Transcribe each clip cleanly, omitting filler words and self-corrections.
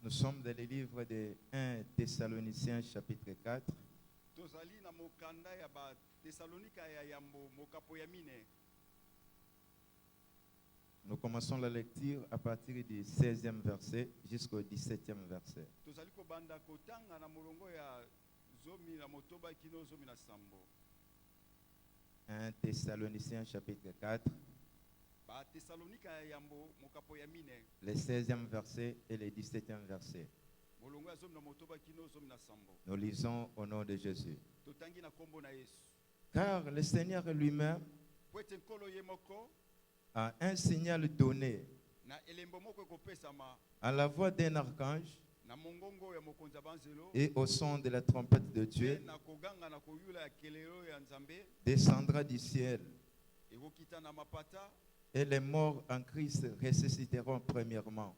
Nous sommes dans le livre de 1 Thessaloniciens chapitre 4. Nous commençons la lecture à partir du 16e verset jusqu'au 17e verset. 1 Thessaloniciens chapitre 4, le 16e verset et le 17e verset. Nous lisons au nom de Jésus. Car le Seigneur lui-même a un signal donné à la voix d'un archange et au son de la trompette de Dieu, descendra du ciel, et les morts en Christ ressusciteront premièrement.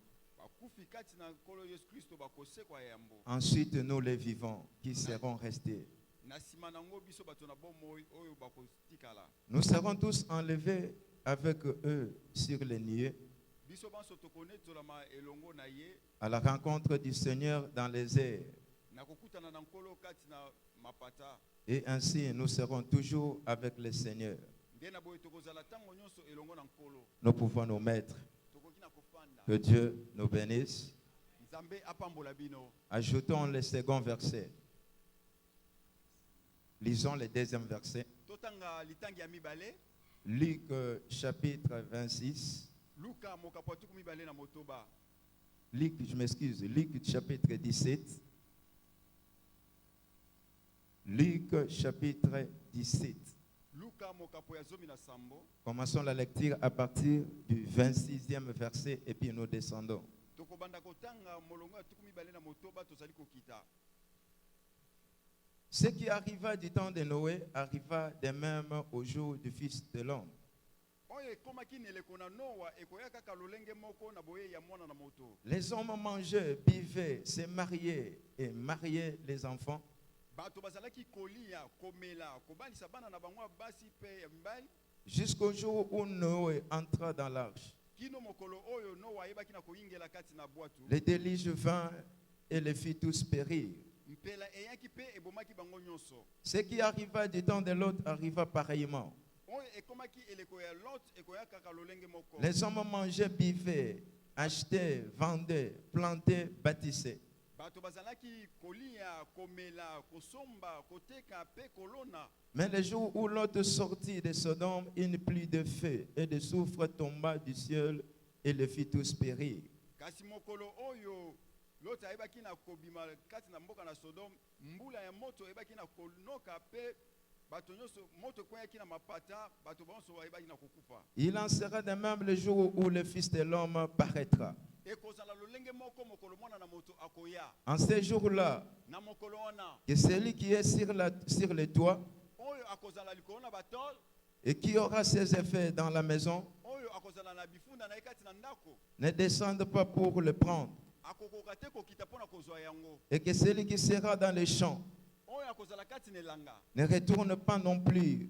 Ensuite, nous les vivants qui serons restés. Nous serons tous enlevés avec eux sur les nuées à la rencontre du Seigneur dans les airs. Et ainsi, nous serons toujours avec le Seigneur. Nous pouvons nous mettre. Que Dieu nous bénisse. Ajoutons le second verset. Lisons le deuxième verset. Luc chapitre 26. Luc chapitre 17. Luc chapitre 17. Commençons la lecture à partir du 26e verset et puis nous descendons. Ce qui arriva du temps de Noé arriva de même au jour du Fils de l'homme. Les hommes mangeaient, buvaient, se mariaient et mariaient les enfants. Jusqu'au jour où Noé entra dans l'arche. Le déluge vint et les fit tous périr. Ce qui arriva du temps de l'autre arriva pareillement. Les hommes mangeaient, buvaient, achetaient, vendaient, plantaient, bâtissaient. Mais le jour où Lot sortit de Sodome, une pluie de feu et de soufre tomba du ciel et les fit tous périr. Il en sera de même le jour où le Fils de l'homme paraîtra. En ce jour-là, que celui qui est sur le toit et qui aura ses effets dans la maison ne descende pas pour le prendre. Et que celui qui sera dans les champs ne retourne pas non plus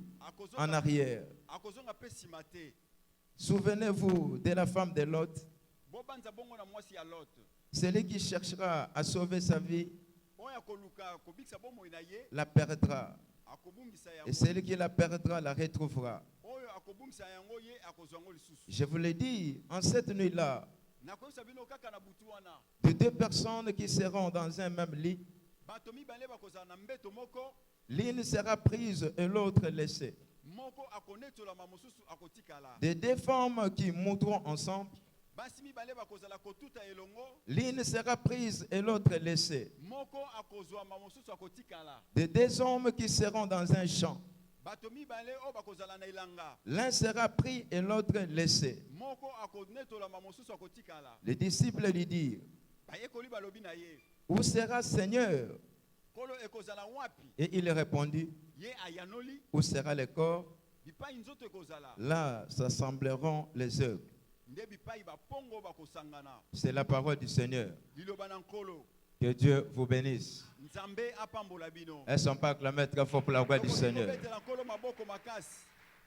en arrière. Souvenez-vous de la femme de Lot. Celui qui cherchera à sauver sa vie la perdra. Et celui qui la perdra la retrouvera. Je vous l'ai dit, en cette nuit-là, de deux personnes qui seront dans un même lit, bato mibale bakozala na mbeto moko, L'une sera prise et l'autre laissée. moko akonetolama mosusu akotikala. Des deux femmes qui monteront ensemble, Basi mibale bakozala kotuta elongo, l'une sera prise et l'autre laissée. moko akozwama mosusu akotikala. Des deux hommes qui seront dans un champ, Bato mibale o bakozala na ilanga, l'un sera pris et l'autre laissé. moko akonetolama mosusu akotikala. Les disciples lui dirent, Bayekoli balobi na ye, où sera Seigneur? kolo ekozala wapi? Et il répondit, Ye ayanoli, où sera le corps? bipai nzoto ekozala. Là s'assembleront les œuvres. Nde bipai bapongo bakosangana. C'est la parole du Seigneur. Liloba na nkolo, Que Dieu vous bénisse. Nzambe apambola bino. Elles sont pas acclamées très fort pour la gloire du Tokoki Seigneur. kobetela nkolo maboko makasi.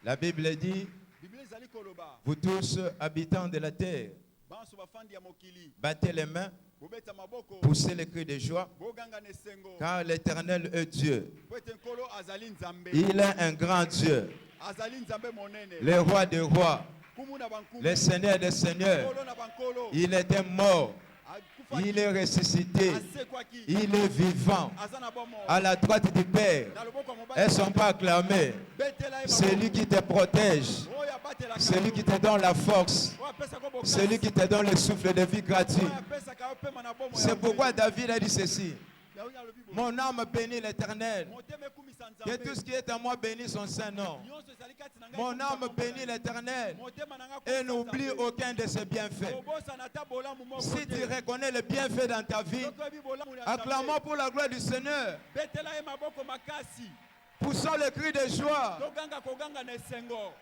La Bible dit, Biblia ezali koloba, vous tous habitants de la terre, banso bafandi ya mokili, battez les mains, bobeta maboko, poussez les cris de joie, boganga na esengo. car l'Éternel est Dieu. Po ete nkolo azali Nzambe. Il est un grand Dieu, Azali Nzambe monene. le roi des rois, Kumu na bankumu. le Seigneur des seigneurs. Nkolo na bankolo. Il était mort, Akufaki. il est ressuscité, Asekwaki. il est vivant Aza na bomo. à la droite du Père. Na loboko ya mobali. Elles ne sont pas acclamées. Betela ye C'est lui qui te protège, maboko. Oyo abatelaka c'est lui yo. qui te donne la force, Oyo apesaka yo bokasi. c'est lui qui te donne le souffle de vie gratuit. Oyo apesaka yo pema na bomo ya C'est pourquoi Nzambe. David a dit ceci, Daudi alobi boye. mon âme bénit l'Éternel, Motema ekumisa que Nzambe. tout ce qui est à moi bénit son saint nom. Nyonso ezali kati na ngai Mon ekumisa âme kombo bénit na ye. l'Éternel Motema na ngai et ekumisa n'oublie Nzambe. aucun de ses bienfaits. Kobosana ata bolamu moko Si te. tu reconnais le bienfait dans ta vie, Soki oyebi bolamu ya Nzambe, acclamons pour la gloire du Seigneur. betela ye maboko makasi. Poussons le cri de joie. Toganga koganga na esengo.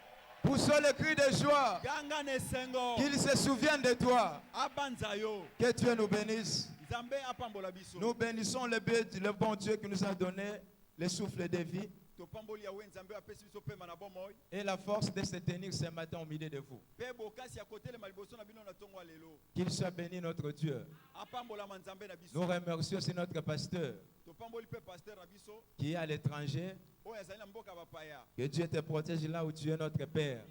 Poussons le cri de joie. Ganga na esengo. Qu'il se souvienne de toi. Abanza yo. Que Dieu nous bénisse. Nzambe apambola biso. Nous bénissons le bon Dieu qui nous a donné le souffle de vie Topamboli yawe Nzambe apesi biso pema na bomoi. et la force de se tenir ce matin au milieu de vous. Pe bokasi ya kotelema liboso na bino na tongo ya lelo. Qu'il soit béni notre Dieu. Apambolama Nzambe na biso. Nous remercions aussi notre pasteur Topamboli pe pasteur na biso. qui est à l'étranger. Oyo azali na mboka bapaya. Que Dieu te protège là où tu es notre Père.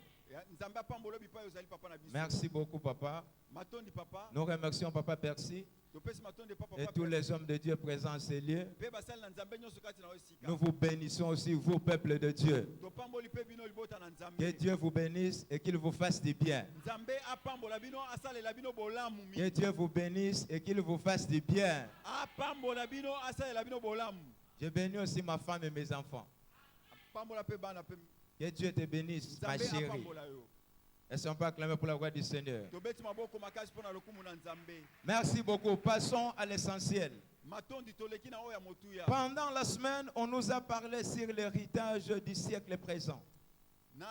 Nzambe apambola bipai ozali papa na biso. Merci beaucoup, Papa. Matondi papa. Nous remercions Papa Percy Topesi matondi papa. et tous les hommes de Dieu présents en ces lieux. Pe basali na Nzambe nyonso kati na osika. Nous vous bénissons aussi, vous, peuple de Dieu. Topamboli pe bino libota na Nzambe. Que Dieu vous bénisse et qu'il vous fasse du bien. Nzambe apambola bino asalela bino bolamu mi. Que Dieu vous bénisse et qu'il vous fasse du bien. Apambola bino asalela bino bolamu. Je bénis aussi ma femme et mes enfants. Apambola pe bana pe. Que Dieu te bénisse, ma Nzambe chérie. apambola yo. Elles ne sont pas acclamées pour la gloire du Seigneur. Tobeti maboko makasi pona lokumu na Nzambe. Merci beaucoup. Passons à l'essentiel. Matondi toleki na oyo ya motuya. Pendant la semaine, on nous a parlé sur l'héritage du siècle présent. Na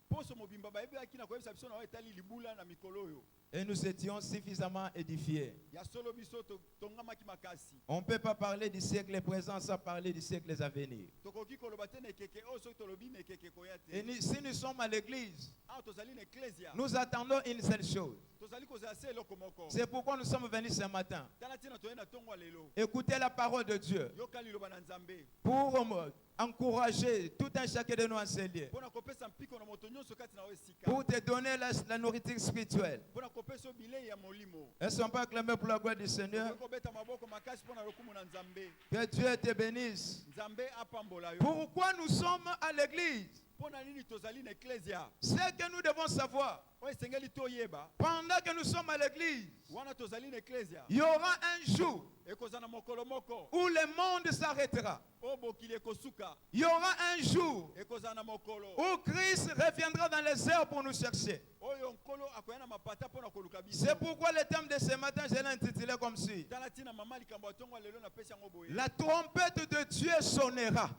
poso mobimba bayebaki na koyebisa biso na oyo etali libula na mikolo oyo. Et nous étions suffisamment édifiés. Ya solo biso tongamaki makasi. On ne peut pas parler du siècle présent sans parler du siècle à venir. Tokoki koloba te na ekeke oyo soki tolobi na ekeke koya Et te. si nous sommes à l'église, Ah tozali na eklesia. nous attendons une seule chose. Tozali kozala se eloko moko. C'est pourquoi nous sommes venus ce matin. Tala tina toye na tongo ya lelo. Écoutez la parole de Dieu Yoka liloba na Nzambe. pour encourager tout un chacun de nous en ces lieux, Pona kopesa mpiko na moto nyonso kati na oyo esika. pour te donner la nourriture spirituelle. Pona kopesa yo bilei ya molimo. Elles ne sont pas acclamées pour la gloire du Seigneur. Tokoki kobeta maboko makasi pona lokumu na Nzambe. Que Dieu te bénisse. Nzambe apambola yo. Pourquoi nous sommes à l'église? Pona nini tozali na eklesia. Ce que nous devons savoir, Oyo esengeli toyeba. pendant que nous sommes à l'église, Wana tozali na eklesia. il y aura un jour Ekozala mokolo moko. où le monde s'arrêtera. O bokili ekosuka. Il y aura un jour Ekozala na mokolo. où Christ reviendra dans les airs pour nous chercher. Oyo nkolo akoya na mapata pona koluka biso. C'est pourquoi le thème de ce matin, je l'ai intitulé comme ci. Tala tina mama likambo ya tongo ya lelo na pesi yango boye. La trompette de Dieu sonnera.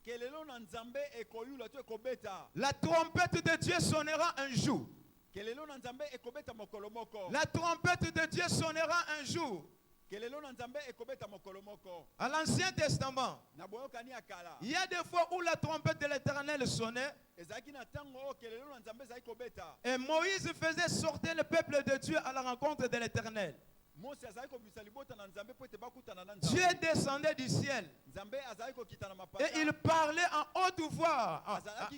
Kelelo na Nzambe ekoyula to ekobeta. La trompette de Dieu sonnera un jour. Kelelo na Nzambe ekobeta mokolo moko. La trompette de Dieu sonnera un jour. Kelelo na Nzambe ekobeta mokolo moko. À l'Ancien Testament, Na boyokani ya kala. il y a des fois où la trompette de l'Éternel sonnait Ezalaki na tango oyo kelelo na Nzambe ezali kobeta. et Moïse faisait sortir le peuple de Dieu à la rencontre de l'Éternel. Mose azali kobisa libota na Nzambe po ete bakutana na Dieu Nzambe. descendait du ciel Nzambe azali kokita na mapata. et il parlait en haute voix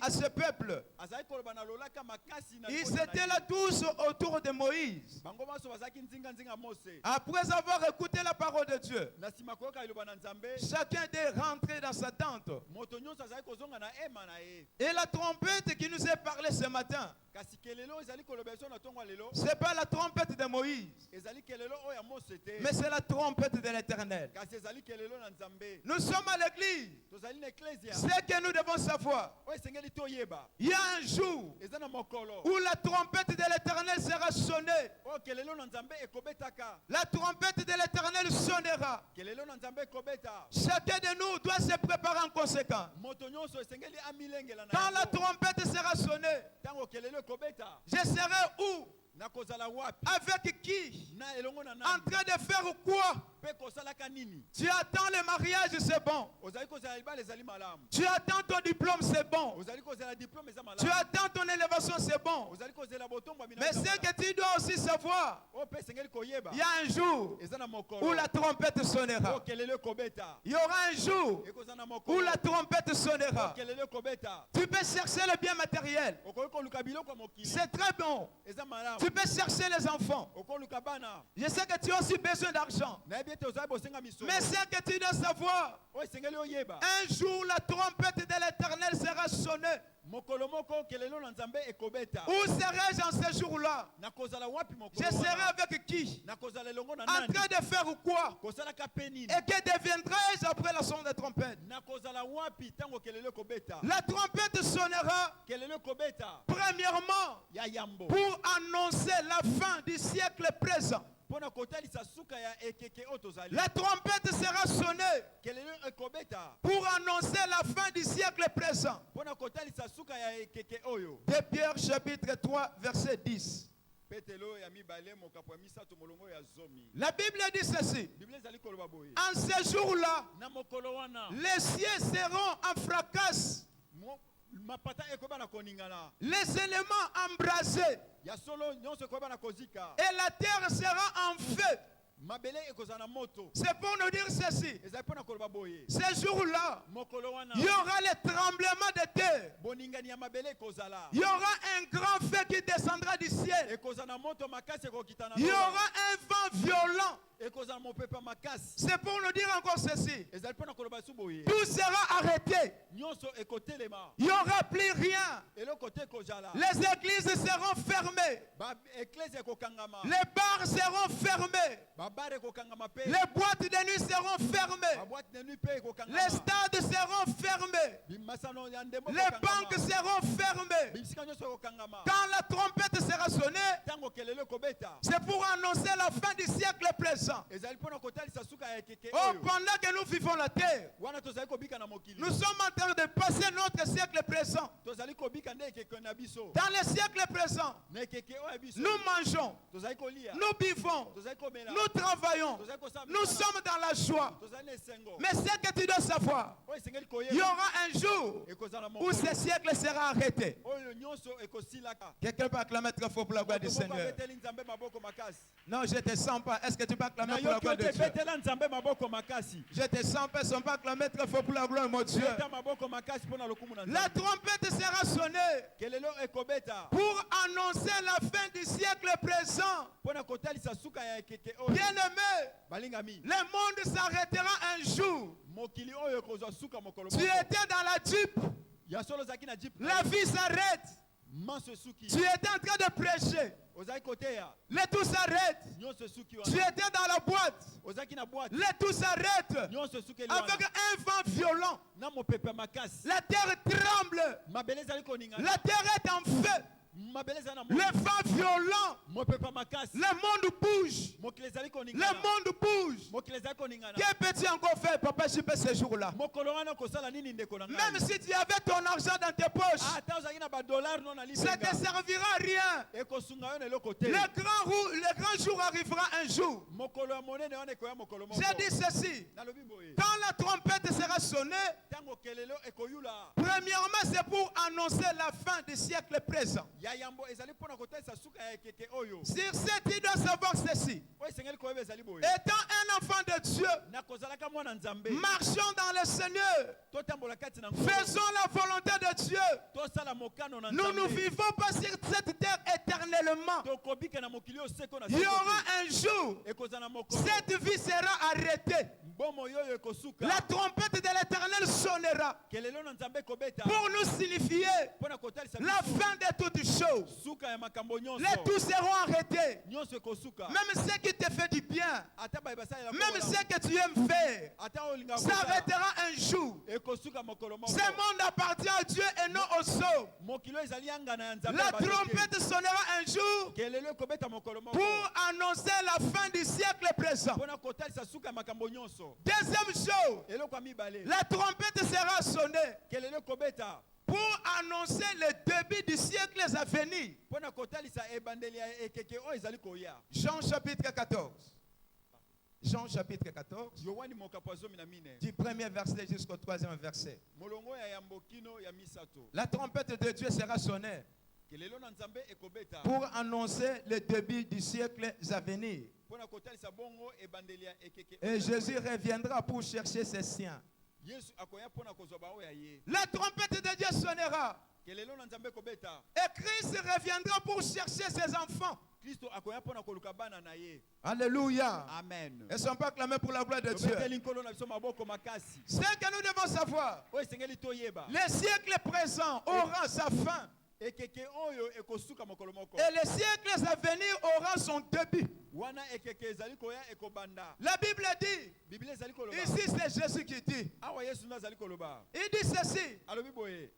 à ce peuple. Azali koloba na lolaka makasi na Ils libota na étaient ye. là tous autour de Moïse. Bango maso bazalaki nzinga Mose. Après avoir écouté la parole de Dieu, Na nsima koyoka liloba na Nzambe, chacun est rentré dans sa tente. moto nyonso azali kozonga na ema na ye. Et la trompette qui nous est parlée ce matin, Kasi kelelo ezali koloba biso na ntongo ya lelo. ce n'est pas la trompette de Moïse, Ezali kelelo oyo ya Mose te. mais c'est la trompette de l'Éternel. Kasi ezali kelelo na Nzambe. Nous sommes à l'église. Tozali na ecclesia. Ce que nous devons savoir, Oyo esengeli toyeba. il y a un jour Eza na mokolo. où la trompette de l'Éternel sera sonnée. Oyo kelelo na Nzambe ekobetaka. La trompette de l'Éternel sonnera. Kelelo na Nzambe ekobeta. Chacun de nous doit se préparer en conséquence. Moto nyonso esengeli amilengela na Quand la yango. trompette sera sonnée, Tango kelelo ekobeta. je serai où? Na kozala wapi? Avec qui? Na elongo na En nani? train de faire quoi? Pe kosalaka nini? Tu attends le mariage, c'est bon. Ozali kozala libala ezali malamu. Tu attends ton diplôme, c'est bon. Ozali kozala diplôme eza Tu malamu. attends ton élévation, c'est bon. Ozali kozela botombo bina. Mais ce que tu dois aussi savoir, O pe esengeli koyeba. il y a un jour Eza na où mokolo. la trompette O sonnera. kelelo ekobeta. Il y aura un jour Ekozala na où mokolo. la trompette O sonnera. kelelo ekobeta. Tu peux chercher le bien matériel. Okoki koluka biloko ya mokili. C'est très bon. Eza malamu. Tu peux chercher les enfants. Okoluka bana. Je sais que tu as aussi besoin d'argent. Nayebi ete ozali bosenga misolo. Mais ce que tu dois savoir, O esengeli oyeba. un jour la trompette de l'Éternel sera sonnée. Mokolo moko kelelo na Nzambe ekobeta. Où serai-je en ce jour-là? Nakozala wapi Je mokolo serai wana? avec qui? Nakozala elongo na En nani? train de faire quoi? Kosalaka pe nini? Et que deviendrai-je après la sonde de trompette? Nakozala wapi tango kelelo ekobeta? La trompette sonnera Kelelo ekobeta. premièrement Ya yambo. pour annoncer la fin du siècle présent. Pona kotalisa suka ya ekeke oyo tozali. La trompette sera sonnée Kelelo ekobeta. pour annoncer la fin du siècle présent. Pona kotalisa suka ya ekeke oyo. De Pierre chapitre 3 verset 10. Petelo ya mibale mokapo ya misato molongo ya zomi. La Bible dit ceci. Biblia ezali koloba boye. En ce jour-là, Na mokolo wana. les cieux seront en fracas, Mapata ekoba na koningana. les éléments embrasés Ya solo nyonso ekoba na kozika. et la terre sera en feu. Mabele ekozala na moto. C'est pour nous dire ceci. Ezali pona koloba boye. Ce jour-là, Mokolo wana. il y aura le tremblement de terre. Boningani ya mabele ekozala. Il y aura un grand feu qui descendra du ciel. Ekozala na moto makasi ekokita na Il y loba. aura un vent violent. Ekozala mopepe makasi. C'est pour nous dire encore ceci. Ezali pona koloba su boye. Tout sera arrêté. Nyonso ekotelema. Il n'y aura plus rien. Eloko te ekozala. Les églises seront fermées. Ba eklese ekokangama. Les bars seront fermés. Ba bar ekokangama pe. Les boîtes de nuit seront Ba fermées. boîte de nuit pe ekokangama. Les stades seront fermés. Bimasano ya ndembo Les banques seront fermées. Bisika nyonso ekokangama. Quand la trompette sera sonnée, Tango kelelo ekobeta. c'est pour annoncer la fin du siècle présent. Ezali pona kotalisa suka ya ekeke Oh, oyo. pendant que nous vivons la terre, Wana tozali kobika na mokili. nous sommes en train de passer notre siècle présent. Tozali kobika nde ekeke na biso. Dans le siècle présent, Na ekeke oyo ya biso. nous mangeons, Tozali kolia. nous vivons, Tozali komela. nous travaillons, Tozali kosala nous misala. sommes dans la joie. Tozali na esengo. Mais ce que tu dois savoir, Oyo esengeli il y koyeba. aura un jour Ekozala où mokolo. ce siècle sera arrêté. Oyo nyonso ekosilaka. Quelqu'un peut acclamer très fort pour la gloire du Moto moko Seigneur. abeteli Nzambe maboko makasi. Non, je te sens pas. Est-ce que tu peux acclamer pour la Nayoki gloire de ote Dieu? betela Nzambe maboko makasi. Je te sens pas. On peut acclamer très fort pour la gloire de mon Dieu. Beta maboko makasi mpona lokumu na La Nzambe. trompette sera sonnée Kelelo ekobeta. pour annoncer la fin du siècle présent. Mpona kotalisa suka ya ekeke oyo. Bien-aimé, Balingami. le monde s'arrêtera un jour. Mokili oyo ekozwa suka mokolo Tu moko. étais dans la Jeep, Ya solo ozalaki na jeep. la vie s'arrête. Manso esuki. Tu étais en train de prêcher, Ozali koteya. le tout s'arrête. Nyonso esuki Tu wana. étais dans la boîte, Ozalaki na boîte. le tout s'arrête. Nyonso esukeli Avec wana. un vent violent, Na mopepe makasi. la terre tremble, Mabele ezali koningana. la terre est en feu, Mabele ezali na le mo. vent violent, Mopepe makasi. le monde bouge, Mokili ezali le koningana. monde bouge. Mokili ezali koningana. Que peux-tu encore faire, papa, je peux ce jour-là? Mokolo wana kosala nini ndeko na ngai? Même si tu avais ton argent dans tes poches, Ata ozalaki na badollar no na ça ne te libenga. servira à rien. Ekosunga yo na eloko te. Le grand jour arrivera un jour. Mokolo ya monene wana ekoya mokolo moko. J'ai dit ceci. Nalobi boye. Quand la trompette sera sonnée, Tango kelelo ekoyula. premièrement, c'est pour annoncer la fin du siècle présent. ya yambo ezali mpona kotalisa suka ya ekeke oyo Sur ce, tu dois savoir ceci. oyo esengeli koyeba ezali boye Étant un enfant de Dieu, na kozalaka mwana nzambe marchons dans le Seigneur. totambola kati na Faisons la volonté de Dieu. tosala mokano na Nous ne nzambe vivons pas sur cette terre éternellement. tokobika na mokili oyo seko na Il y aura un jour, ekozala mokolo cette vie sera arrêtée. mbomo yoyo ekosuka La trompette de l'Éternel sonnera kelelo na nzambe ekobeta pour nous signifier mpona kotalisa la fin de toutes choses. suka ya makambo nyonso Les tous seront arrêtés. nyonso ekosuka Même ce qui te fait du bien, ata baye basalela même ce que tu aimes faire, ata oyo olingaka s'arrêtera un jour. ekosuka mokolo moko Ce monde appartient à Dieu et non aux hommes. mokili oyo ezali yangana ya nzambe La ya bato te. trompette sonnera un jour kelelo ekobeta mokolo moko pour annoncer la fin du siècle présent. mpona kotalisa suka ya makambo nyonso Deuxième chose, eloko ya mibale la trompette sera sonnée kelelo ekobeta pour annoncer le début du siècle à venir. mpona kotalisa ebandeli ya ekeke oyo ezali koya Jean chapitre 14. Jean chapitre 14, yohani mokapo ya zomi na mine du premier verset jusqu'au troisième verset. molongo ya yambo kino ya misato La trompette de Dieu sera sonnée kelelo na nzambe ekobeta pour annoncer le début du siècle à venir. mpona kotalisa bongo ebandeli ya ekeke Et Jésus reviendra pour chercher ses siens. yesu akoya mpona kozwa baoyo ya ye La trompette de Dieu sonnera. kelelo na nzambe ekobeta Et Christ reviendra pour chercher ses enfants. kristo akoya mpona koluka bana na ye Alléluia. amen Elles ne sont pas acclamées pour la gloire de Dieu. tobeteli nkolo na biso maboko makasi Ce que nous devons savoir, oyo esengeli toyeba le siècle présent aura sa fin. ekeke oyo ekosuka mokolo moko Et le siècle à venir aura son début. wana ekeke ezali koya ekobanda La Bible dit, biblia ezali koloba ici c'est Jésus qui dit, awa yesu nde azali koloba il dit ceci, alobi boye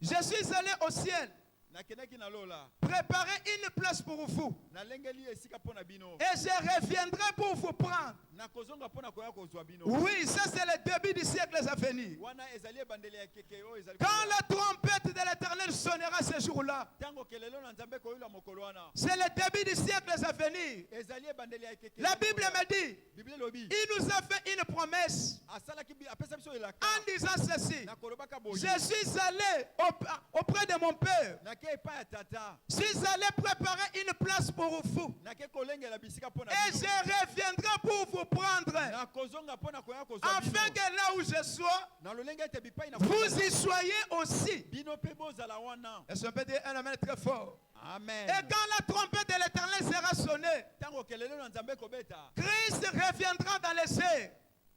je suis allé au ciel, nakendaki na lola préparer une place pour vous. nalengeli esika mpo na bino Et je reviendrai pour vous prendre. nakozonga mpo na koya kozwa bino Oui, ça c'est le début du siècle à venir. wana ezali ebandeli ya ekeke oyo ezali Quand koya. la trompette de l'Éternel sonnera ce jour-là, ntango kelelo na nzambe koyola mokolo wana c'est le début du siècle à venir. ezali ebandeli ya ekeke La Bible me dit, biblia elobi il nous a fait une promesse apesa biso elaka en disant ceci. nakolobaka boye Je suis allé auprès de mon Père. nake epai ya tata Je suis allé préparer une place pour vous. nake kolengela bisika mpo na Et bino je reviendrai pour vous prendre. nakozonga mpo na koya kozwa Afin bino que là où je sois, na lolenge ete bipai na vous y soyez aussi. bino mpe bozala wana Est-ce qu'on peut dire un amen très fort? amen Et quand la trompette de l'Éternel sera sonnée, ntango kelelo na nzambe ekobeta Christ reviendra dans les airs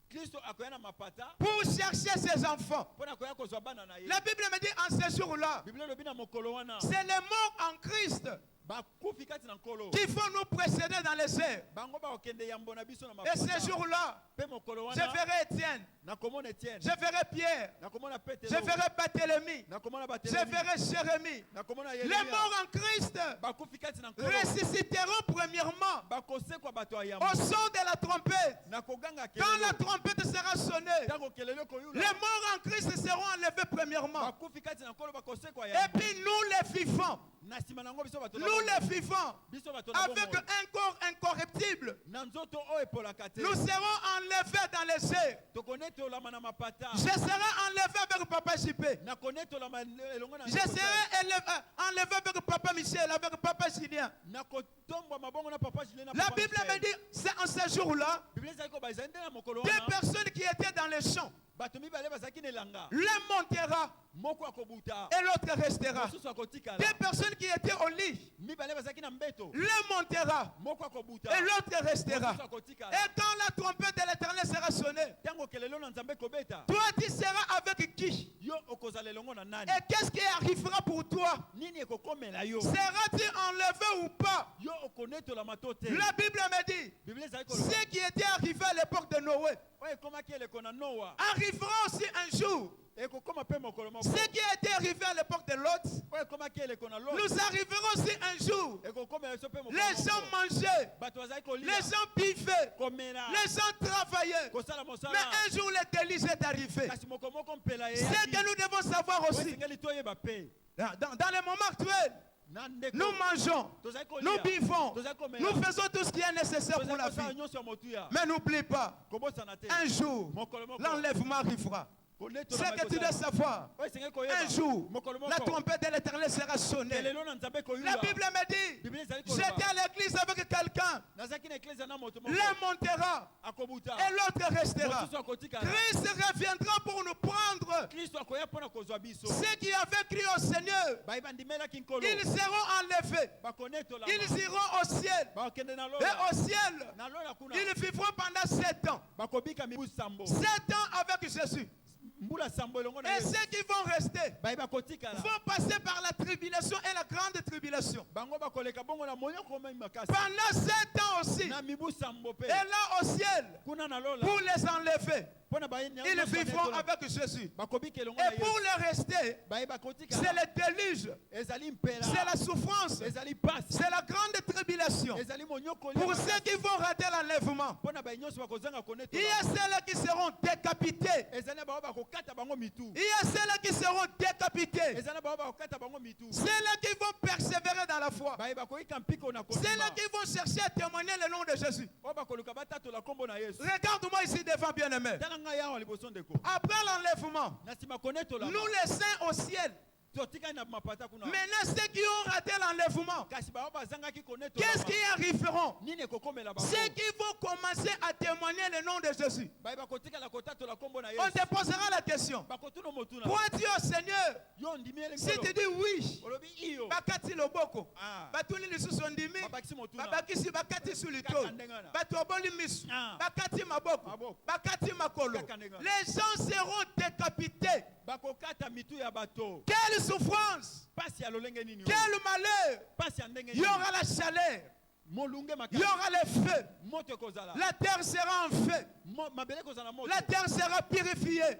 kristo akoya na mapata pour chercher ses enfants. mpo na koya kozwa bana na ye La Bible me dit en ce jour-là, biblia elobi na mokolo wana c'est les morts en Christ bakufi kati na nkolo qui vont nous précéder dans les airs. bango bakokende yambo na biso na Et mapata ce jour-là, mpe mokolo je wana verrai Étienne, nakomona etienne je verrai Pierre, nakomona je petelo verrai Barthélemy, nakomona je batelemi verrai Jérémie. nakomona Les yeremia morts en Christ bakufi kati na nkolo ressusciteront premièrement bakosekwa bato ya yambo au son de la trompette. na koganga Quand la kelelo trompette sera sonnée, ntango kelelo les koyula morts en Christ seront enlevés premièrement. bakufi kati na nkolo bakosekwa Et yambo puis nous les vivants, na nsima nango biso bato na nous bongo. les vivants, biso bato na avec bongo. un corps incorruptible, na nzoto oyo epolaka te nous serons enlevés dans les airs. tokonetolama na mapata Je serai enlevé avec Papa Jipé. nakonetolama elongo na Je serai enlevé avec Papa Michel, avec Papa Julien. nakotombwa mabongo na papa Julien na La papa Bible Michel. me dit, c'est en ce jour-là, biblia ezali koba ezali nde na mokolo des wana personnes qui étaient dans les champs, bato mibale bazalaki na elanga l'un montera moko akobuta et l'autre restera. mosusu akotikala Des personnes qui étaient au lit, mibale bazalaki na mbeto l'un montera moko akobuta et l'autre restera. mosusu akotikala Et quand la trompette de l'Éternel sera sonnée, ntango kelelo na nzambe ekobeta toi tu seras avec qui? yo okozala elongo na nani Et qu'est-ce qui arrivera pour toi? nini ekokomela yo Seras-tu enlevé ou pas? yo okonetolama to te La Bible me dit, biblia ezali koloba ce qui était arrivé à l'époque de Noé oyo ekomaki eleko na noa arrivera aussi un jour. ekokoma mpe mokolo moko Ce qui était arrivé à l'époque de Lot, oyo ekomaki eleko na lot nous arriverons aussi un jour. ekokomela biso mpe mokolo Les gens moko mangeaient, bato bazali kolia les gens biffaient, komela les gens travaillaient. kosala Mais mosala un jour, le délice est arrivé. kasi moko moko mpela ye Ce que nous devons savoir oyo aussi, esengeli toyeba mpe dans le moment actuel, na ndeko nous mangeons, tozali nous kolia buvons, tozali komela nous faisons tout ce qui est nécessaire pour tozali la kosala vie. nyonso ya motuya Mais n'oublie pas, kobosana te un jour, mokolo moko l'enlèvement arrivera. C'est que tu dois savoir. Un jour, la trompette de l'Éternel sera sonnée. La Bible me dit, j'étais à l'église avec quelqu'un. L'un montera et l'autre restera. Christ reviendra pour nous prendre. Ceux qui avaient crié au Seigneur, ils seront enlevés. Ils iront au ciel. Et au ciel, ils vivront pendant 7 ans. 7 ans avec Jésus. Et ceux qui vont rester vont passer par la tribulation et la grande tribulation. Pendant 7 ans aussi. Et là au ciel, pour les enlever, ils vivront avec Jésus. Et pour les rester, c'est le déluge, c'est la souffrance, c'est la grande tribulation. Pour ceux qui vont rater l'enlèvement, il y a ceux qui seront décapités. Il y a ceux qui seront décapités. Ceux qui vont persévérer dans la foi. Ceux qui vont chercher à témoigner le nom de Jésus. Regarde-moi ici devant, bien-aimé. Après l'enlèvement, nous les saints au ciel. Maintenant, ceux qui ont raté l'enlèvement, qu'est-ce qui arriveront? Ceux qui vont commencer à témoigner le nom de Jésus. On te posera la question. Pourquoi dis au Seigneur? Si tu dis oui, bakati loboko, batuni lisusondimi, babakisi bakati sulito, batoboli misu, bakati maboko, bakati makolo. Les gens seront décapités. Quelle souffrance, quel malheur. Il y aura la chaleur, il y aura le feu, la terre sera en feu, la terre sera purifiée.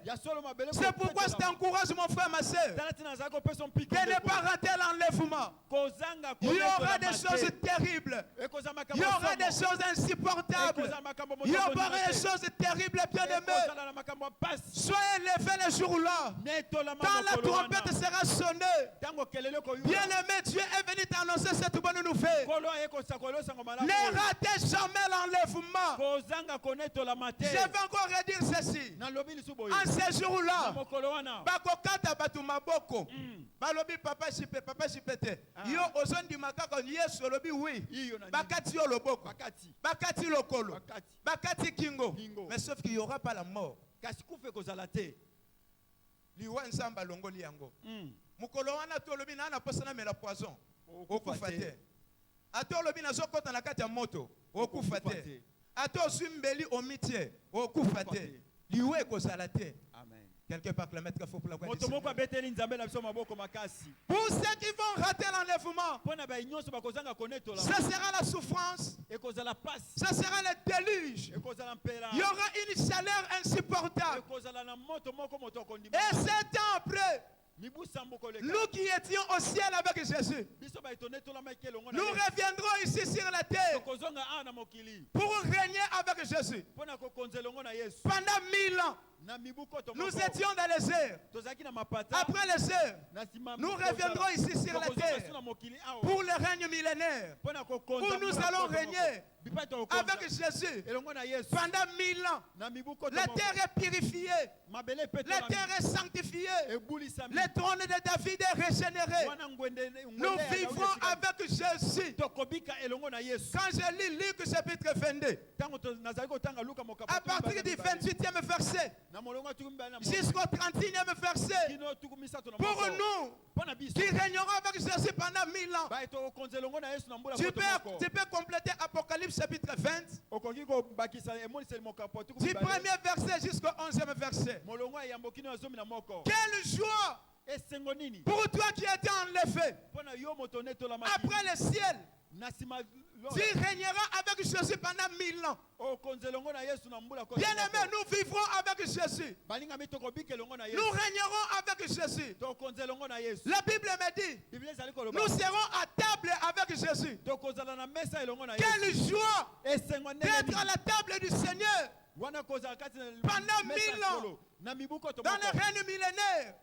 C'est pourquoi je t'encourage, mon frère, ma soeur, de ne pas rater l'enlèvement. Il y aura des choses terribles, il y aura des choses insupportables, il y aura des choses terribles, bien-aimés. Soyez levés le jour-là, quand la trompette sera sonnée. Bien-aimé, Dieu est venu t'annoncer cette bonne nouvelle. Ne ratez jamais l'enlèvement. Je vais encore redire ceci. En ce jour-là, bakokata batu maboko. Balobi papa chipete. Yo ozondi makako yesu lobi oui. Bakati yo loboko. Bakati lokolo. Bakati kingo. Mais sauf qu'il n'y aura pas la mort. Liwa nsamba longoli yango. Mukolo wana to lobi na posana me la poison. Okufa te. Ato lobi na zokota na kati ya moto. Okufa te. Ato sumbeli omitié. Okufa te. Liwe kozala te. Amen. Quelqu'un peut acclamer très fort pour la gloire de Dieu. Pour ceux qui vont rater l'enlèvement, ça sera la souffrance, ça sera le déluge. Il y aura une chaleur insupportable. Et 7 ans après, nous qui étions au ciel avec Jésus, nous reviendrons ici sur la terre pour régner avec Jésus pendant 1000 ans. Nous étions dans les airs. Après les airs, nous reviendrons ici sur la terre pour le règne millénaire, où nous allons régner avec Jésus pendant 1000 ans. La terre est purifiée, la terre est sanctifiée, le trône de David est régénéré. Nous vivrons avec Jésus. Quand je lis Luc chapitre 22, à partir du 28e verset jusqu'au 31e verset, pour nous qui régnerons avec Jésus pendant 1000 ans, tu peux compléter Apocalypse chapitre 20, du premier verset jusqu'au 11e verset. Quelle joie pour toi qui étais enlevé après le ciel. Tu régneras avec Jésus pendant 1000 ans. Bien-aimés, nous vivrons avec Jésus. Nous régnerons avec Jésus. La Bible me dit, nous serons à table avec Jésus. Quelle joie d'être à la table du Seigneur. Pendant 1000 ans, dans le règne millénaire,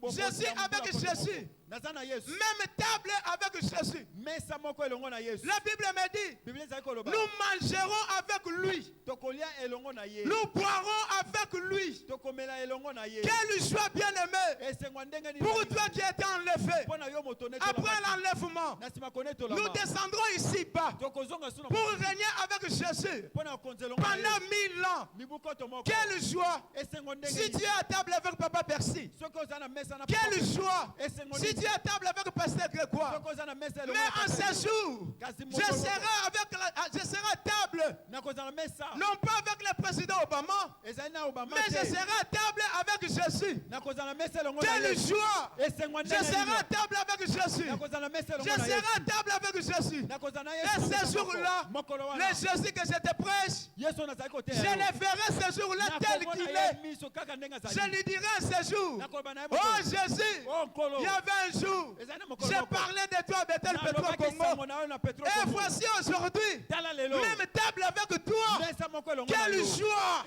Jésus avec Jésus, même table avec Jésus. La Bible me dit, nous mangerons avec lui, nous boirons avec lui. Quelle joie bien-aimée pour toi qui étais enlevé. Après l'enlèvement, nous descendrons ici-bas pour régner avec Jésus pendant 1000 ans. Quelle joie si tu es à table avec Papa Percy. Quelle joie si tu es à table avec Pasteur Grégoire. Mais en ce jour, je serai à table, non pas avec le président Obama, mais je serai à table avec Jésus. Quelle joie! Je serai à table avec Jésus. Je serai à table avec Jésus. Et ce jour-là, le Jésus que je te prêche, je le verrai ce jour-là tel qu'il est. Je lui dirai ce jour, oh Jésus, il y avait un jour, j'ai parlé de toi à Bethel Petro Congo. Et voici aujourd'hui, même table avec toi. Quelle joie!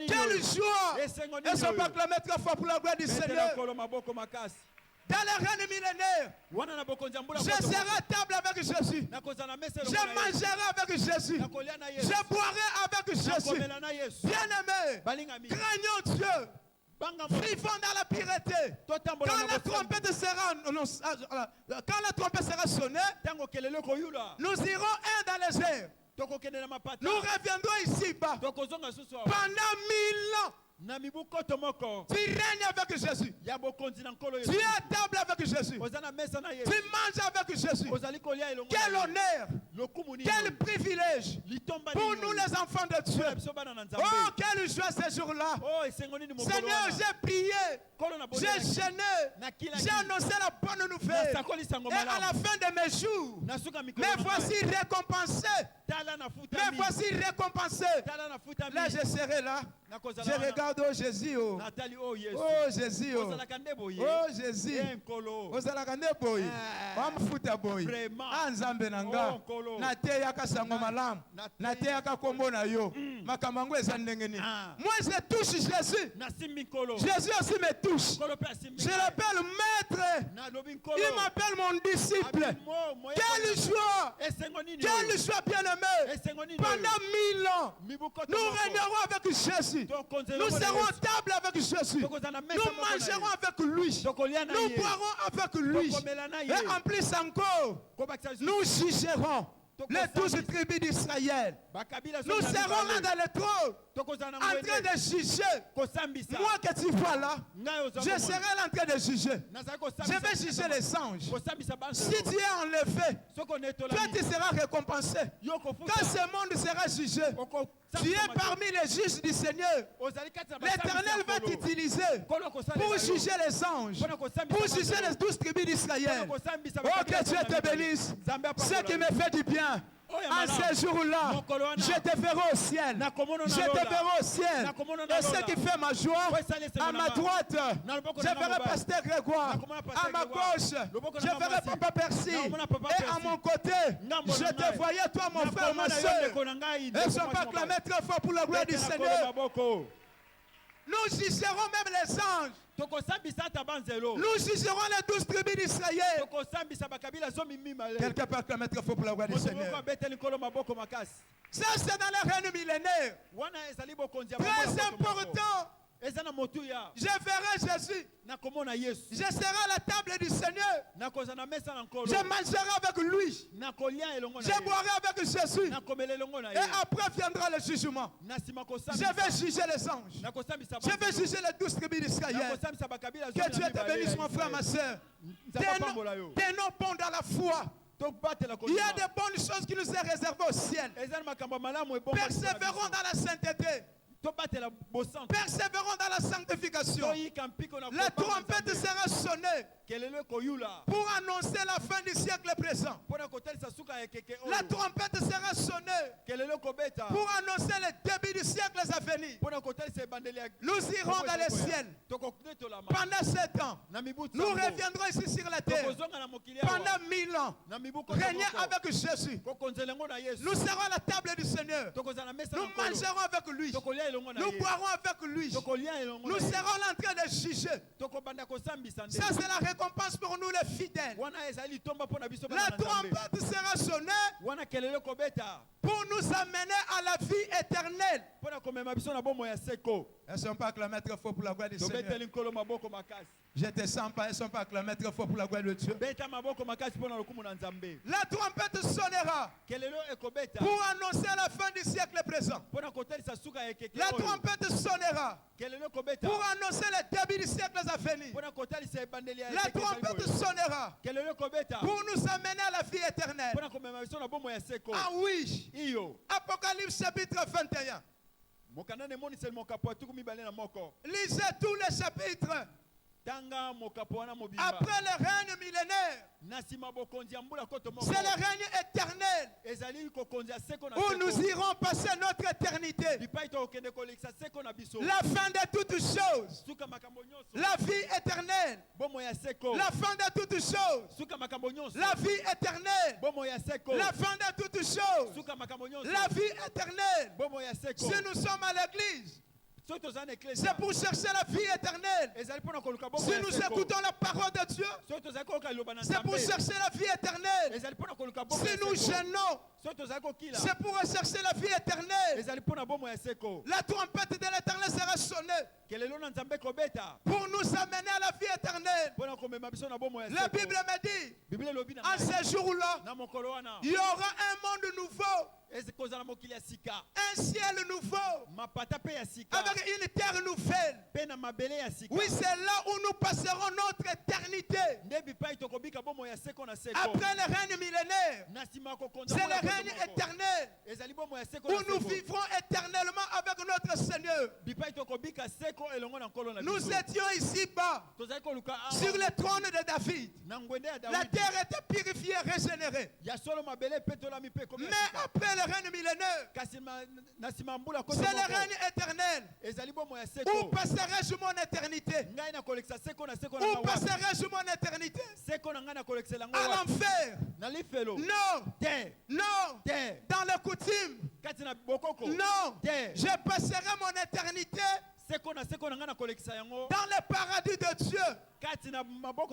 Quelle joie! Et son proclamé très fort pour la gloire du Seigneur. Dans le règne millénaire, je serai à table avec Jésus. Je mangerai avec Jésus. Je boirai avec Jésus. Bien-aimé, craignons Dieu. Vivons dans la pureté. Quand la trompette sera sonnée, nous irons dans les airs. Nous reviendrons ici-bas pendant 1000 ans. Tu règnes avec Jésus. Tu es à table avec Jésus. Tu manges avec Jésus. Quel honneur, quel privilège pour nous les enfants de Dieu. Oh, quelle joie ce jour-là. Seigneur, j'ai prié, j'ai gêné, j'ai annoncé la bonne nouvelle. Et à la fin de mes jours, me voici récompensé. Me voici récompensé. Là, je serai là. Je regarde, oh Jésus, oh Jésus, oh Jésus, ozalaka boy, amfuta boy, anzambe nanga, nateyaka sango malamu, nateyaka kombo na yo, makamango eza ndengeni. Moi je touche Jésus, Jésus aussi me touche. Je l'appelle maître, il m'appelle mon disciple. Quelle joie, quelle joie bien-aimé. Pendant 1000 ans, nous régnerons avec Jésus. Nous serons à table avec Jésus. Nous mangerons avec lui. Nous boirons avec lui. Et en plus encore, nous jugerons les 12 tribus d'Israël. Nous serons là dans le trône en train de juger. Moi que tu vois là, je serai là en train de juger. Je vais juger les anges. Si tu es enlevé, toi tu seras récompensé. Quand ce monde sera jugé, tu es parmi les juges du Seigneur. L'Éternel va t'utiliser pour juger les anges, pour juger les 12 tribus d'Israël. Oh, que Dieu te bénisse. Ce qui me fait du bien. En ce jour-là, je te verrai au ciel. Je te verrai au ciel. Et ce qui fait ma joie, à ma droite, je verrai Pasteur Grégoire. À ma gauche, je verrai Papa Percy. Et à mon côté, je te voyais, toi, mon frère, ma soeur. Et je proclamais très fort pour la gloire du Seigneur. Nous jugerons même les anges. Nous jugerons les 12 tribus d'Israël. Quelqu'un peut acclamer très fort pour la gloire du Seigneur. Ça, c'est dans le règne millénaire. Très important. Je verrai Jésus. Je serai à la table du Seigneur. Je mangerai avec lui. Je boirai avec Jésus. Et après viendra le jugement. Je vais juger les anges. Je vais juger les 12 tribus d'Israël. Que Dieu te bénisse, mon frère, ma soeur. Tenons bon dans la foi. Il y a de bonnes choses qui nous sont réservées au ciel. Persévérons dans la sainteté. Persévérons dans la sanctification. La trompette sera sonnée pour annoncer la fin du siècle présent. La trompette sera sonnée pour annoncer le début du siècle à venir. Nous irons dans le ciel. Pendant 7 ans, nous reviendrons ici sur la terre. pendant 1000 ans, régner avec Jésus. Nous serons à la table du Seigneur. Nous mangerons avec lui. Nous boirons avec lui. Nous serons là en train de juger. Ça, c'est la récompense pour nous les fidèles. La trompette sera sonnée pour nous amener à la vie éternelle. Elles ne sont pas acclamées très fort pour la gloire du Seigneur. Je te sens pas, elles ne sont pas acclamées très fort pour la gloire de Dieu. La trompette sonnera pour annoncer la fin du siècle présent. La trompette sonnera pour annoncer le début du siècle à venir. La trompette sonnera pour nous amener à la vie éternelle. Ah oui, Apocalypse chapitre 21. Lisez tous les chapitres. Après le règne millénaire, c'est le règne éternel où nous irons passer notre éternité. La fin de toutes choses, la vie éternelle. La fin de toutes choses, la vie éternelle. La fin de toutes choses, la vie éternelle. Si nous sommes à l'église, c'est pour chercher la vie éternelle. Si nous écoutons la parole de Dieu, c'est pour chercher la vie éternelle. Si nous gênons, c'est pour rechercher la vie éternelle. La trompette de l'éternel sera sonnée pour nous amener à la vie éternelle. La Bible me dit, en ce jour-là, il y aura un monde nouveau, un ciel nouveau, avec une terre nouvelle. Oui, c'est là où nous passerons notre éternité. Après le règne millénaire, c'est le règne éternel où nous vivrons éternellement avec notre Seigneur. Nous étions ici-bas sur le trône de David. La terre était purifiée et régénérée. Mais après le règne millénaire, c'est le règne éternel. Où passerai-je mon éternité? Où passerai-je mon éternité? À l'enfer? Non. Non. Dans les coutumes? Non. Je passerai mon éternité dans le paradis de Dieu,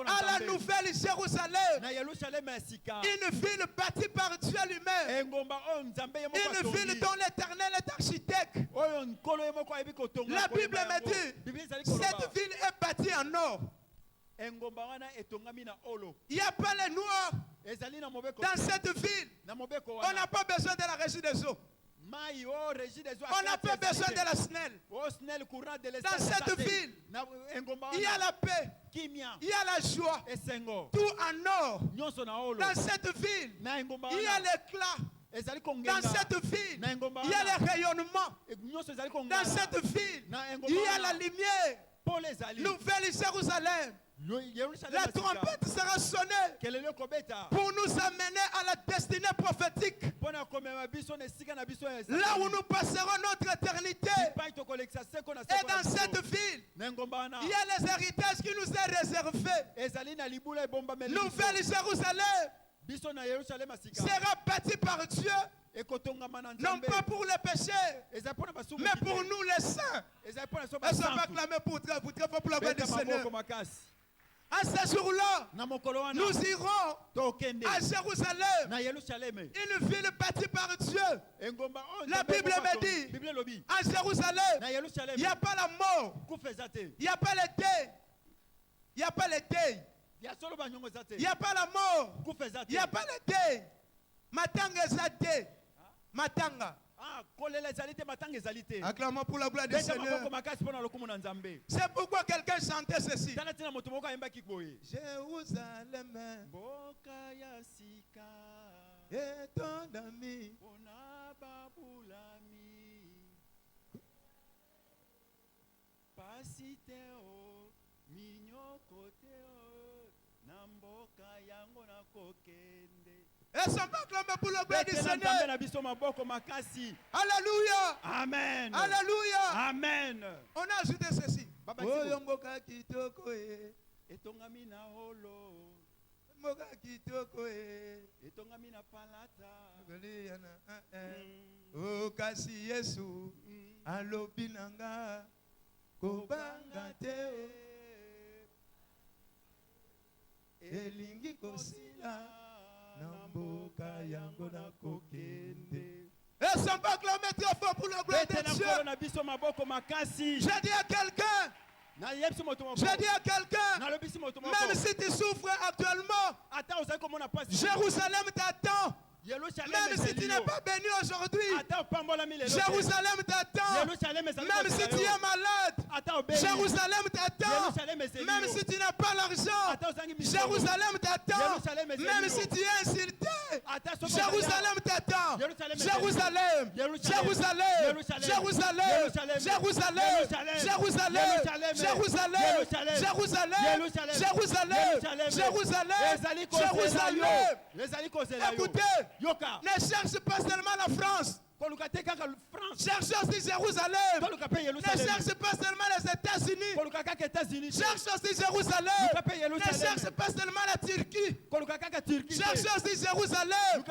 à la nouvelle Jérusalem, une ville bâtie par Dieu lui-même, une ville dont l'Éternel est architecte. La Bible me dit, cette ville est bâtie en or. Il n'y a pas les noirs dans cette ville. On n'a pas besoin de la régie des eaux. On n'a pas besoin de la SNEL. Dans cette ville, il y a la paix, il y a la joie, tout en or. Dans cette ville, il y a l'éclat. Dans cette ville, il y a le rayonnement. Dans cette ville, il y a la lumière. Nouvelle Jérusalem. La trompette sera sonnée pour nous amener à la destinée prophétique. Là où nous passerons notre éternité. Et dans cette ville, il y a les héritages qui nous est réservés. Nouvelle Jérusalem sera bâtie par Dieu, non pas pour les péchés, mais pour nous les saints. Elles sont acclamées pour très fort pour la gloire du Seigneur. À ce jour-là, nous irons à Jérusalem, une ville bâtie par Dieu. La Bible me dit, à Jérusalem, il n'y a pas la mort, il n'y a pas le deuil, il n'y a pas le deuil, il n'y a pas la mort, il n'y a pas le deuil. Matanga ezate, matanga. Acclamons pour la gloire du Seigneur. C'est pourquoi quelqu'un chantait ceci. Jérusalem est ton ami. Elles sont pas acclamées pour la gloire du Seigneur. Alléluia. Amen. Alléluia. Amen. On a ajouté ceci. Efoka kitoko etongami na palata. O kasi Yesu alobi nanga kobanga te elingi kosila na mboka yango na kokende. Et son pas acclamer très fort pour la gloire de Dieu. J'ai dit à quelqu'un, même si tu souffres actuellement, Jérusalem t'attend. Même si tu n'es pas béni aujourd'hui, Jérusalem t'attend. Même si tu es malade, Jérusalem t'attend. Même si tu n'as pas l'argent, Jérusalem t'attend. Même si tu es insulté, Jérusalem t'attend. Jérusalem, Jérusalem, Jérusalem, Jérusalem, Jérusalem, Jérusalem, Jérusalem, Jérusalem, Jérusalem. Écoutez, ne cherche pas seulement la France. Cherche aussi Jérusalem. Ne cherche pas seulement les États-Unis. Cherche aussi Jérusalem. Ne cherche pas seulement la Turquie. Cherche aussi Jérusalem.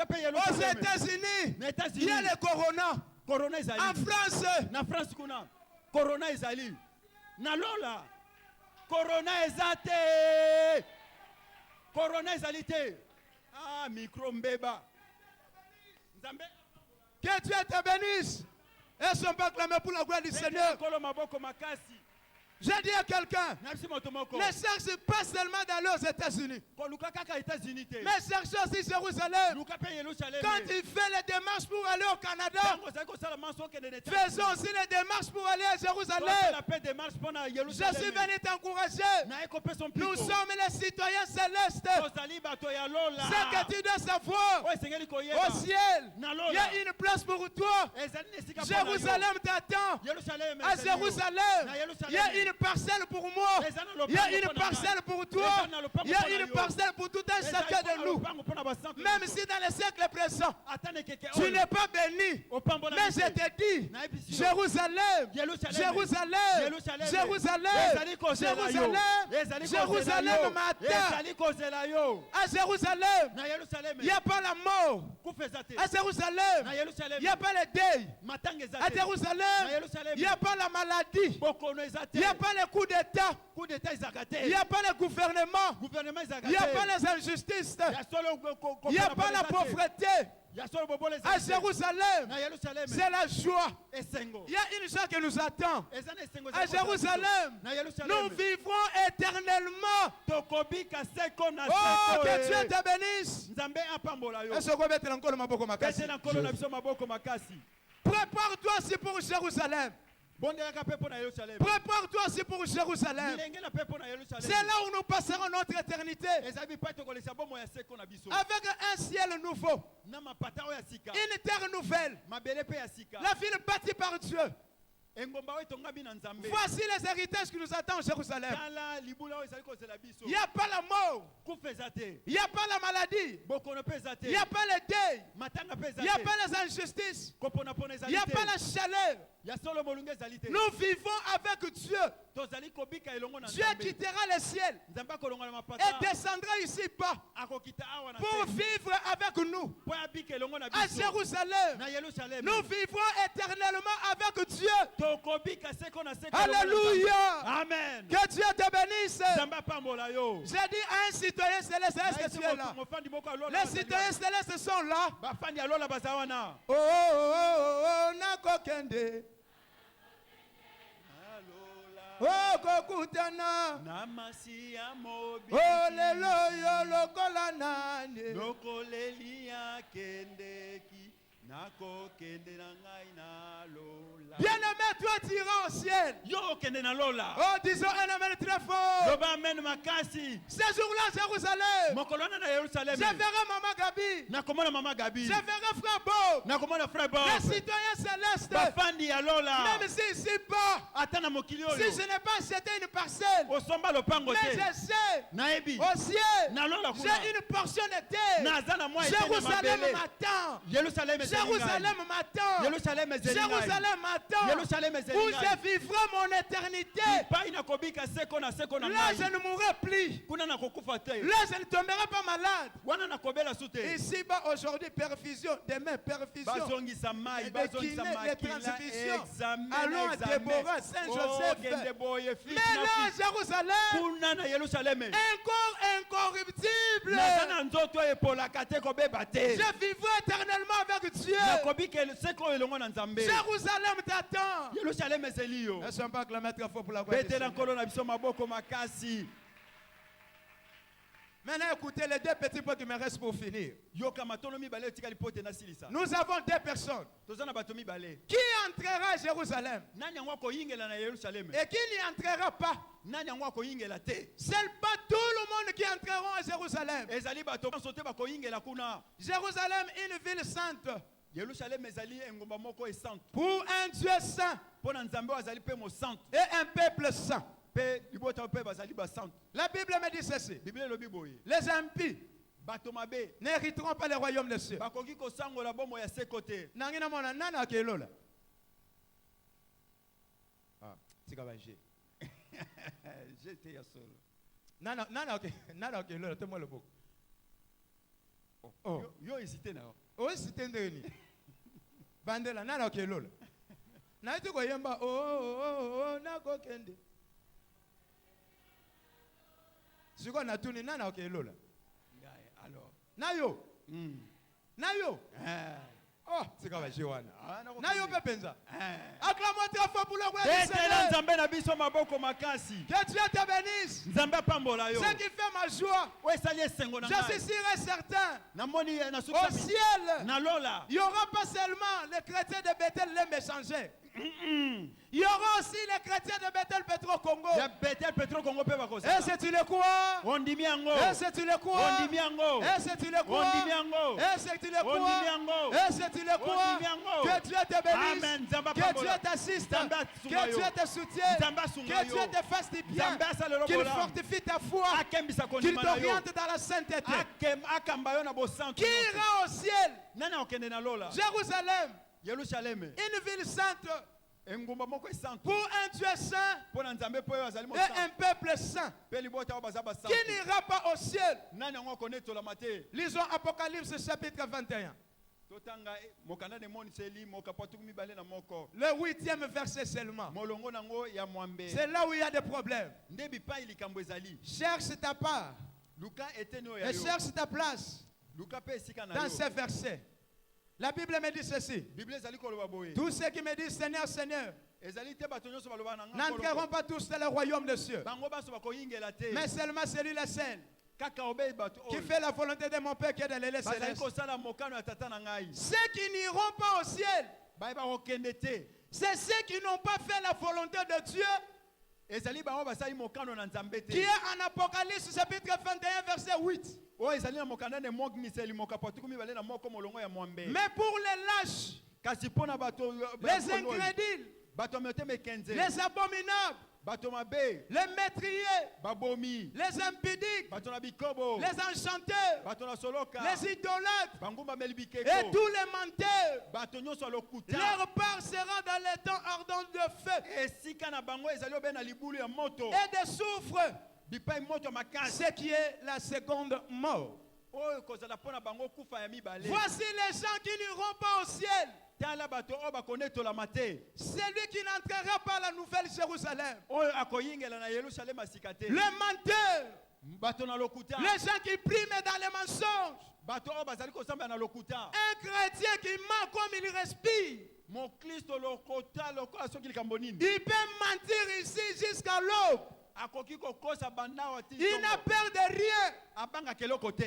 Aux États-Unis, il y a le corona. En France, corona ezali. Nalola. Corona ezate. Corona ezalite. Ah, micro mbeba. Que Dieu te bénisse. Et son pas clamé pour la gloire du Seigneur. J'ai dit à quelqu'un, ne cherche pas seulement d'aller aux États-Unis, mais cherche aussi Jérusalem. Quand il fait les démarches pour aller au Canada, faisons aussi les démarches pour aller à Jérusalem. Je suis venu t'encourager. Nous sommes les citoyens célestes. Ce que tu dois savoir, au ciel, il y a une place pour toi. Jérusalem t'attend. À Jérusalem, il y a une parcelle pour moi. Il y a une parcelle pour toi. Il y a une parcelle pour tout un chacun de nous. Même si dans les siècles présents, tu n'es pas béni. Mais je te dis, Jérusalem, Jérusalem, Jérusalem, Jérusalem, Jérusalem m'attend. À Jérusalem, il n'y a pas la mort. À Jérusalem, il n'y a pas le deuil. À Jérusalem, il n'y a pas la maladie. Il n'y a pas les coups d'État. Il n'y a pas le gouvernement. Il n'y a pas les injustices. Il n'y a pas la pauvreté. À Jérusalem, c'est la joie. Il y a une joie qui nous attend. À Jérusalem, nous vivrons éternellement. Oh, que Dieu te bénisse. Prépare-toi aussi pour Jérusalem. Prépare-toi aussi pour Jérusalem. C'est là où nous passerons notre éternité. Avec un ciel nouveau. Une terre nouvelle. La ville bâtie par Dieu. Voici les héritages qui nous attendent à Jérusalem. Il n'y a pas la mort. Il n'y a pas la maladie. Il n'y a pas le deuil. Il n'y a pas les injustices. Il n'y a pas la chaleur. Nous vivons avec Dieu. Dieu quittera le ciel et descendra ici-bas pour vivre avec nous. À Jérusalem, nous vivrons éternellement avec Dieu. Alléluia. Amen. Que Dieu te bénisse. J'ai dit à un citoyen céleste, est-ce que tu es là? Les citoyens célestes sont là. Oh, oh, oh, oh, nakokende. Oh, kokutana. Oh, lelo yo lokola nane. Bien-aimé, toi tu iras au ciel. Oh, disons un amen très fort. Ce jour-là, Jérusalem, je verrai Maman Gabi. Je verrai Frère Bob. Les citoyens célestes. Même si ici-bas, si je n'ai pas acheté une parcelle, mais je sais, au ciel, j'ai une portion de terre. Jérusalem m'attend. Jérusalem m'attend. Jérusalem Jérusalem m'attend. Où je vivrai mon éternité. Là, je ne mourrai plus. Là, je ne tomberai pas malade. Ici-bas, aujourd'hui, perfusion. Demain, perfusion. Les transfusions. Allons à Déborah, Saint-Joseph. Mais là, Jérusalem, un corps incorruptible. Je vivrai éternellement avec Dieu. Jérusalem t'attend. Ne sommes pas acclamés très fort pour la gloire de Dieu. Maintenant, écoutez les deux petits points qui me restent pour finir. Nous avons deux personnes qui entrera à Jérusalem et qui n'y entrera pas. C'est pas tout le monde qui entreront à Jérusalem. Jérusalem est une ville sainte. Pour un Dieu saint et un peuple saint. La Bible me dit ceci. Les impies n'hériteront pas le royaume des cieux. Siko na tuni nana okelola. Alors. Nayo. Nayo. Oh, c'est comme Joanna. Nayo pepenza. Acclamons très fort pour le roi du Seigneur. Que Dieu te bénisse. Ce qui fait ma joie. Je suis sûr et certain. Au ciel, il n'y aura pas seulement les chrétiens de Bethel les messagers. Il y aura aussi les chrétiens de Bethel Petro Congo. Et si tu le crois, et si tu le crois, et si tu le crois, et si tu le crois, et si tu le crois, que Dieu te bénisse, que Dieu t'assiste, que Dieu te soutienne, que Dieu te fasse du bien, qu'il fortifie ta foi, qu'il t'oriente dans la sainteté. Qui ira au ciel? Jérusalem, une ville sainte, pour un Dieu saint et un peuple saint, qui n'ira pas au ciel. Lisons Apocalypse chapitre 21. Le 8e verset seulement. C'est là où il y a des problèmes. Cherche ta part et cherche ta place dans ces versets. La Bible me dit ceci. Tous ceux qui me disent Seigneur, Seigneur, n'entreront pas tous dans le royaume des cieux, mais seulement celui-là seul qui fait la volonté de mon Père qui est dans les lieux célestes. Ceux qui n'iront pas au ciel, c'est ceux qui n'ont pas fait la volonté de Dieu, qui est en Apocalypse chapitre 21 verset 8. Mais pour les lâches, les incrédules, les abominables, les métriers, les impudiques, les enchanteurs, les idolâtres et tous les menteurs, leur part sera dans les temps ardents de feu et de soufre, ce qui est la seconde mort. Voici les gens qui n'iront pas au ciel. Celui qui n'entrera pas à la nouvelle Jérusalem. Les menteurs. Les gens qui priment dans les mensonges. Un chrétien qui ment comme il respire. Il peut mentir ici jusqu'à l'aube. Il n'a peur de rien.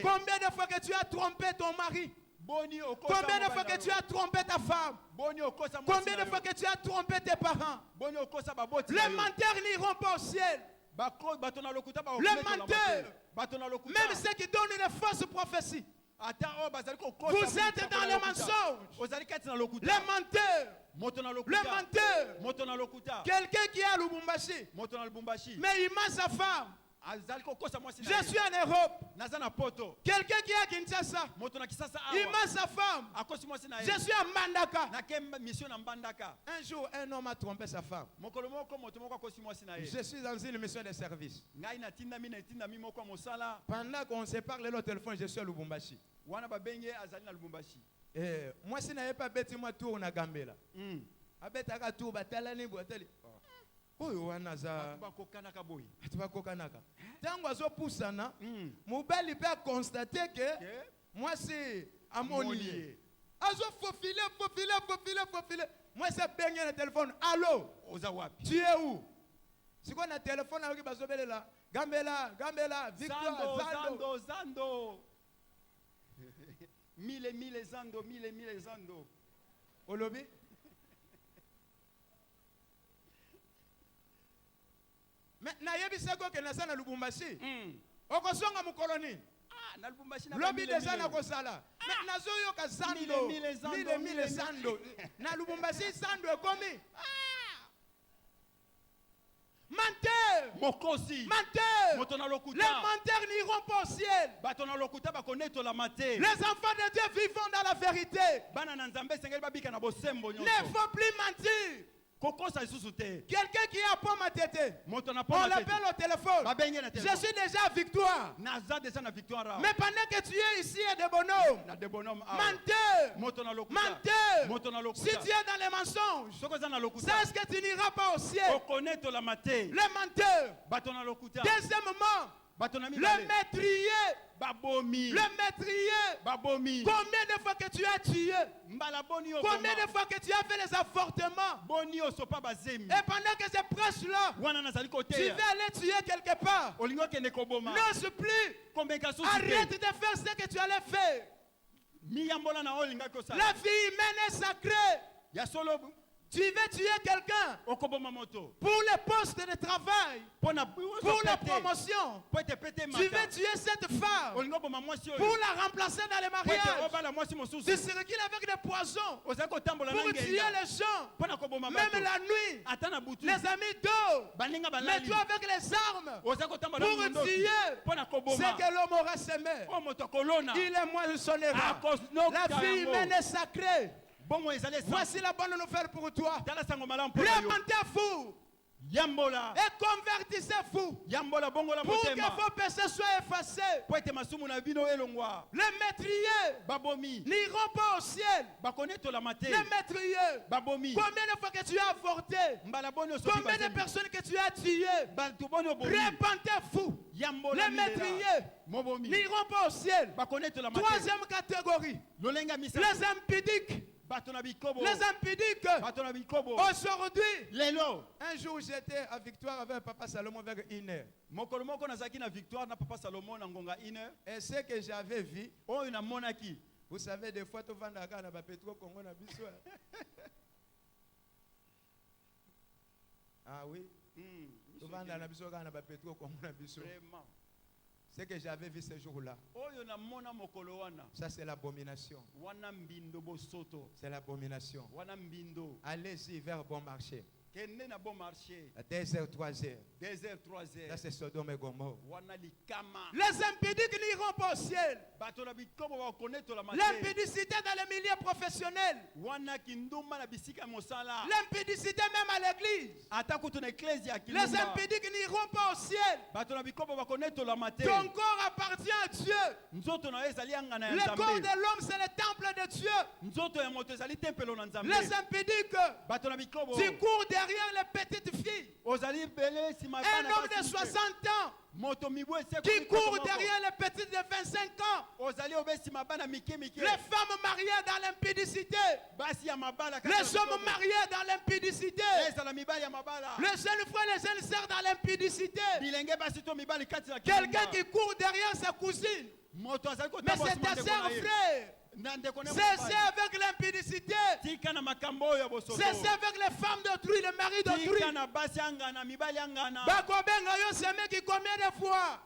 Combien de fois que tu as trompé ton mari? Combien de fois que tu as trompé ta femme? Combien de fois que tu as trompé tes parents? Les menteurs n'iront pas au ciel. Les menteurs, même ceux qui donnent les fausses prophéties, vous êtes dans les mensonges. Les menteurs. Le menteur. Quelqu'un qui est à Lubumbashi, mais il ment sa femme. Je suis en Europe. Quelqu'un qui est à Kinshasa, il m'a sa femme. Je suis à Mbandaka. Un jour, un homme a trompé sa femme. Je suis dans une mission de service. Pendant qu'on se parle le téléphone, je suis à Lubumbashi. Moi, si je n'avais pas bêté, moi, tour na Gambela. Abetaka tour, batalani, boiteli. Oyo wanaza atubakokanaka tango azopusana mobali pe a constaté que moi c'est amoni azofaufile moi c'est benye na téléphone allô tu es où c'est quoi na téléphone avec bazobelela Gambela Victoire Zando mille Zando Olobi. Mais nayebi seko ke nasa na Lubumbashi. Okosonga mukoloni. Na Lubumbashi na lobi déjà na kosala. Mais nazo yo ka Zando. Mille Zando. Na Lubumbashi Zando ekomi. Menteur. Mokosi. Menteur. Les menteurs n'iront pas au ciel. Les enfants de Dieu vivent dans la vérité. Ne faut plus mentir. Quelqu'un qui a pas ma tête, on l'appelle au téléphone. Je suis déjà à Victoire. Mais pendant que tu es ici à Debono, menteur, si tu es dans les mensonges, sache que tu n'iras pas au ciel. Le menteur. Deuxièmement, le maîtrier. Combien de fois que tu as tué? Combien de fois que tu as fait les avortements? Et pendant que je prêche là, tu vas aller tuer quelque part. N'ose plus. Arrête de faire ce que tu allais faire. La vie humaine est sacrée. Tu veux tuer quelqu'un pour le poste de travail, pour la promotion. Tu veux tuer cette femme pour la remplacer dans les mariages. Tu circules avec des poisons pour tuer les gens, même la nuit. Les amis dorment, mais toi avec les armes pour tuer ce que l'homme aura semé. Il est moissonnera. La vie humaine est sacrée. Voici la bonne nouvelle pour toi. Repentez-vous et convertissez-vous pour que vos péchés soient effacés. Les meurtriers n'iront pas au ciel. Les meurtriers, combien de fois que tu as avorté, combien de personnes que tu as tuées, repentez-vous. Les meurtriers n'iront pas au ciel. Troisième catégorie, les impudiques. Les impudiques. Aujourd'hui, un jour j'étais à Victoire avec Papa Salomon vers 1h. Et ce que j'avais vu, vous savez, des fois, tu vas dans le pétrole Congo. Ah oui? Tu vas dans le pétrole Congo. Ce que j'avais vu ce jour-là, ça c'est l'abomination. C'est l'abomination. Allez-y vers bon marché. À 2h, 3h. Ça c'est Sodome et Gomorrhe. Les impudiques n'iront pas au ciel. L'impudicité dans les milieux professionnels. L'impudicité même à l'église. Les impudiques n'iront pas au ciel. Ton corps appartient à Dieu. Le corps de l'homme c'est le temple de Dieu. Les impudiques, tu cours derrière les petites filles. Un homme de 60 ans qui court derrière les petites de 25 ans. Les femmes mariées dans l'impudicité. Les hommes mariés dans l'impudicité. Les jeunes frères et les jeunes sœurs dans l'impudicité. Quelqu'un qui court derrière sa cousine. Mais c'est ta sœur, frère. Cessez avec l'impudicité. Cessez avec les femmes d'autrui, les maris d'autrui. Bakobenga yo semé qui combien de fois?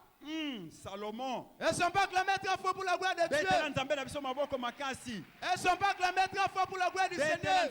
Salomon. Elles ne sont pas acclamées très fort pour la gloire de Dieu. Elles ne sont pas acclamées très fort pour la gloire du Seigneur.